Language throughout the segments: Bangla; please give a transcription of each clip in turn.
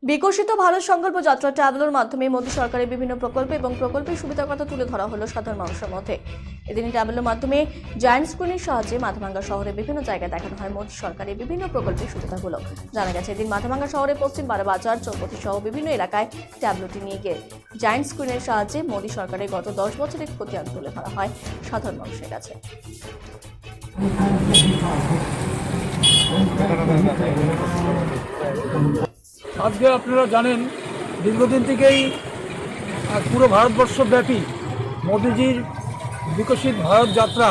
বিকশিত ভারত সংকল্প যাত্রা ট্যাবলোর মাধ্যমে মোদী সরকারের বিভিন্ন প্রকল্প এবং প্রকল্পের সুবিধার কথা তুলে ধরা হলো সাধারণ মানুষের মধ্যে। এদিন ট্যাবলোর মাধ্যমে জায়ান্ট স্ক্রিনের সাহায্যে মাথাভাঙ্গা শহরের বিভিন্ন জায়গায় দেখানো হয় মোদী সরকারের বিভিন্ন প্রকল্পের সুবিধাগুলো। জানা গেছে এদিন মাথাভাঙ্গা শহরের পশ্চিম বারাবাজার, চৌপতি সহ বিভিন্ন এলাকায় ট্যাবলোটি নিয়ে গিয়ে জায়ান্ট স্ক্রিনের সাহায্যে মোদী সরকারের গত 10 বছরের খতিয়ান তুলে ধরা হয় সাধারণ মানুষের কাছে। আজকে আপনারা জানেন দীর্ঘদিন থেকেই পুরো ভারতবর্ষব্যাপী মোদিজির বিকশিত ভারত যাত্রা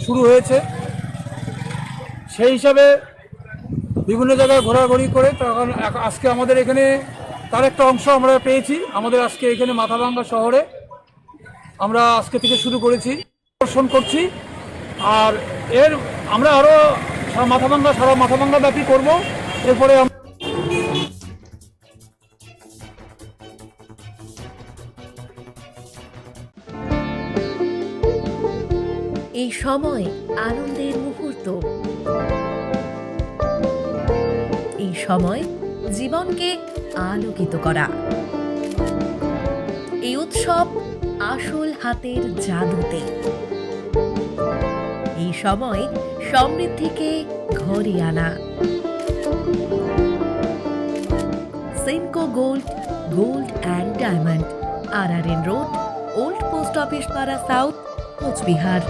শুরু হয়েছে। সেই হিসাবে বিভিন্ন জায়গায় ঘোরাঘুরি করে তখন আজকে আমাদের এখানে তার একটা অংশ আমরা পেয়েছি। আমাদের আজকে এখানে মাথাভাঙ্গা শহরে আমরা আজকে থেকে শুরু করেছি, দর্শন করছি। আর আমরা আরও সারা মাথাভাঙ্গা ব্যাপী করব। এরপরে এই সময় আনন্দের মুহূর্ত, এই সময় জীবনকে আলোকিত করা, এই উৎসব আসল হাতের জাদুতে, এই সময় সমৃদ্ধিকে ঘরে আনা। Senco gold and diamond, RRN road, old post office পাড়া সাউথ, কোচবিহার।